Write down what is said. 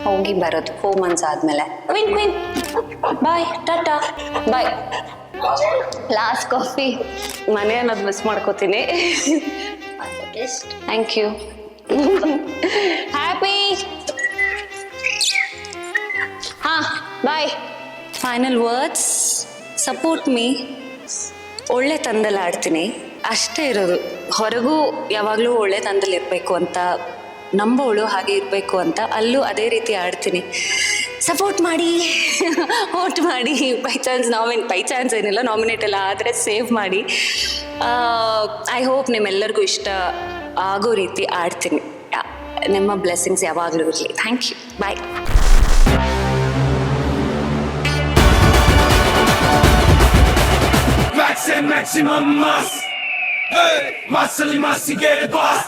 ಹೋಗಿ ಬರೋದು 4 months ಆದ್ಮೇಲೆ. Queen queen bye tata bye. Last coffee ಮನೆ ಅನ್ನೋದು ಮಿಸ್ ಮಾಡ್ಕೋತೀನಿ. Thank you. ಹ್ಯಾಪಿ. ಹಾ bye. Final words, support me. ಒಳ್ಳೆ ತಂದಲ್ಲಿ ಆಡ್ತೀನಿ ಅಷ್ಟೇ ಇರೋದು. ಹೊರಗೂ ಯಾವಾಗಲೂ ಒಳ್ಳೆ ತಂದಲ್ಲಿ ಇರಬೇಕು ಅಂತ ನಂಬೋಳು, ಹಾಗೆ ಇರಬೇಕು ಅಂತ ಅಲ್ಲೂ ಅದೇ ರೀತಿ ಆಡ್ತೀನಿ. ಸಪೋರ್ಟ್ ಮಾಡಿ, ವೋಟ್ ಮಾಡಿ. ಬೈ ಚಾನ್ಸ್ ಏನಿಲ್ಲ, ನಾಮಿನೇಟ್ ಎಲ್ಲ ಆದರೆ ಸೇವ್ ಮಾಡಿ. ಐ ಹೋಪ್ ನಿಮ್ಮೆಲ್ಲರಿಗೂ ಇಷ್ಟ ಆಗೋ ರೀತಿ ಆಡ್ತೀನಿ. ನಿಮ್ಮ ಬ್ಲೆಸ್ಸಿಂಗ್ಸ್ ಯಾವಾಗಲೂ ಇರಲಿ. Thank you. Bye. Maximum mass. Hey, massily massy get it boss.